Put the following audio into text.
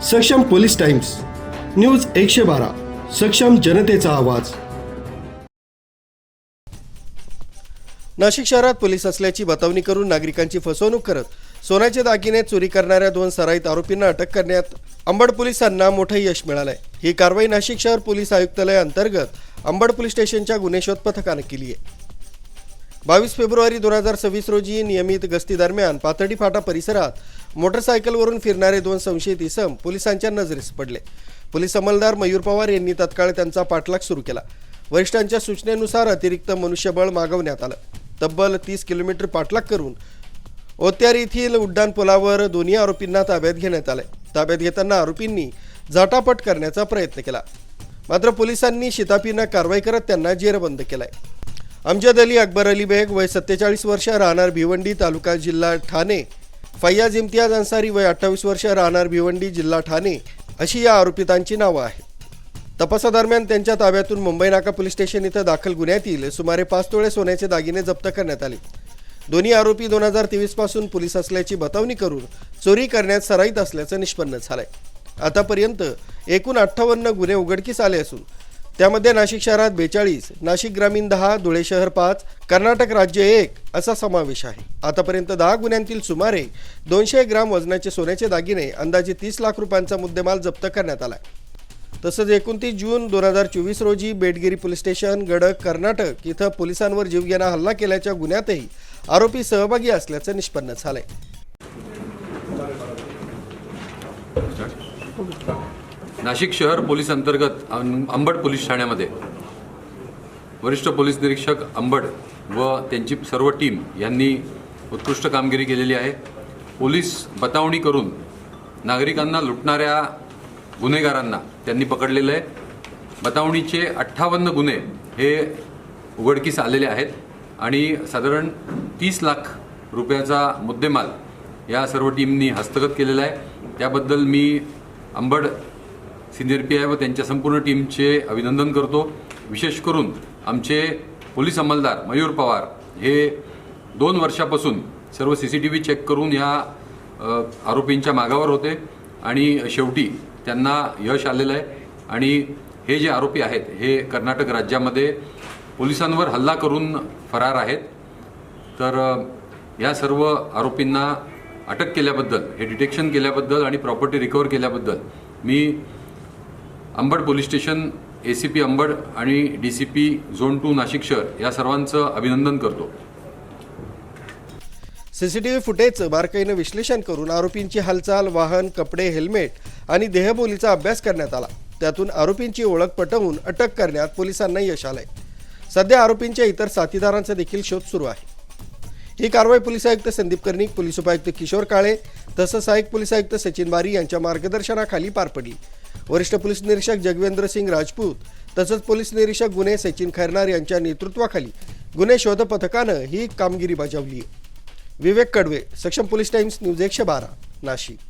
सक्षम police times, news 112, सक्षम जनतेचा आवाज। नाशिक शहरात पोलीस असल्याची बतावणी करून नागरिकांची फसवणूक करत सोन्याचे दागिने चोरी करणाऱ्या 2 सराईत आरोपींना अटक करण्यात अंबड पोलिसांना मोठे यश मिळाले। ही कारवाई नाशिक शहर पोलीस आयुक्तालय अंतर्गत अंबड पोलीस स्टेशनच्या गुन्हे शोध पथकाने केली आहे। 22 फेब्रुवारी 2026 रोजी नियमित गस्ती दरम्यान पाथर्डी फाटा परिसरात मोटरसायकलवरून फिरणारे 2 संशयित इसम पोलिसांच्या नजरेस पडले। पोलीस अंमलदार मयूर पवार यांनी तत्काळ त्यांचा पाठलाग सुरू केला। वरिष्ठांच्या सूचनेनुसार अतिरिक्त मनुष्यबळ मागवण्यात आलं। तब्बल 30 किलोमीटर पाठलाग करून ओत्यार येथील उड्डाण पुलावर दोन्ही आरोपींना ताब्यात घेण्यात आले। ताब्यात घेताना आरोपींनी झाटापट करण्याचा प्रयत्न केला, मात्र पोलिसांनी शिताफीनं कारवाई करत त्यांना जेरबंद केलाय। अमजद अली अकबर अली बेग वय 47 वर्ष राहणार भिवंडी तालुका जिल्हा ठाणे, फैयाज इम्तियाज अन्सारी वय 28 वर्ष राहणार भिवंडी जिल्हा ठाणे अशी या आरोपितांची नावं आहेत। तपासादरम्यान त्यांच्या ताब्यातून मुंबई नाका पोलीस स्टेशन इथं दाखल गुन्ह्यातील सुमारे 5 तोळे सोन्याचे दागिने जप्त करण्यात आले। दोन्ही आरोपी 2023 पासून पोलीस असल्याची बतावणी करून चोरी करण्यात सराईत असल्याचं निष्पन्न झालंय। आतापर्यंत एकूण 58 गुन्हे उघडकीस आले असून त्यामध्ये नाशिक शहरात 42, नाशिक ग्रामीण 10, धुळे शहर 5, कर्नाटक राज्य 1 असा समावेश आहे। आतापर्यंत 10 गुन्ह्यांतील सुमारे 200 ग्राम वजनाचे सोन्याचे दागिने अंदाजे 30 लाख रुपयांचा मुद्देमाल जप्त करण्यात आला। तसंच 29 जून 2024 रोजी बेटगिरी पोलीस स्टेशन गडक कर्नाटक इथं पोलिसांवर जीवघेणा हल्ला केल्याच्या गुन्ह्यातही आरोपी सहभागी असल्याचं निष्पन्न झालंय। नाशिक शहर पोलीस अंतर्गत अंबड पोलीस ठाण्यामध्ये वरिष्ठ पोलीस निरीक्षक अंबड व त्यांची सर्व टीम यांनी उत्कृष्ट कामगिरी केलेली आहे। पोलीस बतावणी करून नागरिकांना लुटणाऱ्या गुन्हेगारांना त्यांनी पकडलेलं आहे। बतावणीचे 58 गुन्हे हे उघडकीस आलेले आहेत आणि साधारण 30 लाख रुपयाचा मुद्देमाल या सर्व टीमनी हस्तगत केलेला आहे। त्याबद्दल मी अंबड सिनियर PI व त्यांच्या संपूर्ण टीमचे अभिनंदन करतो। विशेष करून आमचे पोलीस अंमलदार मयूर पवार हे 2 वर्षापासून सर्व CCTV चेक करून या आरोपींच्या मागावर होते आणि शेवटी त्यांना यश आलेलं आहे। आणि हे जे आरोपी आहेत हे कर्नाटक राज्यामध्ये पोलिसांवर हल्ला करून फरार आहेत। तर या सर्व आरोपींना अटक केल्याबद्दल, हे डिटेक्शन केल्याबद्दल आणि प्रॉपर्टी रिकवर केल्याबद्दल मी Ambad police station, ACP Ambad आणि DCP झोन 2 नाशिक शहर या सर्वांचं अभिनंदन करतो। CCTV फुटेजचं बारकाईनं विश्लेषण करून आरोपींची हालचाल, वाहन, कपडे, हेल्मेट आणि देहबोलीचा अभ्यास करण्यात आला। त्यातून आरोपींची ओळख पटवून अटक करण्यात पोलिसांना यश आलंय। सध्या आरोपींच्या इतर साथीदारांचा देखील शोध सुरू आहे। ही कारवाई पोलीस आयुक्त संदीप कर्णिक, पोलीस उपायुक्त किशोर काळे तसंच सहाय्यक पोलीस आयुक्त सचिन बारी यांच्या मार्गदर्शनाखाली पार पडली। वरिष्ठ पोलीस निरीक्षक जगवेंद्र सिंग राजपूत तसंच पोलीस निरीक्षक गुन्हे सचिन खैरनार यांच्या नेतृत्वाखाली गुन्हे शोध पथकानं ही कामगिरी बजावली आहे। विवेक कडवे, सक्षम पोलीस टाइम्स, न्यूज 112, नाशिक।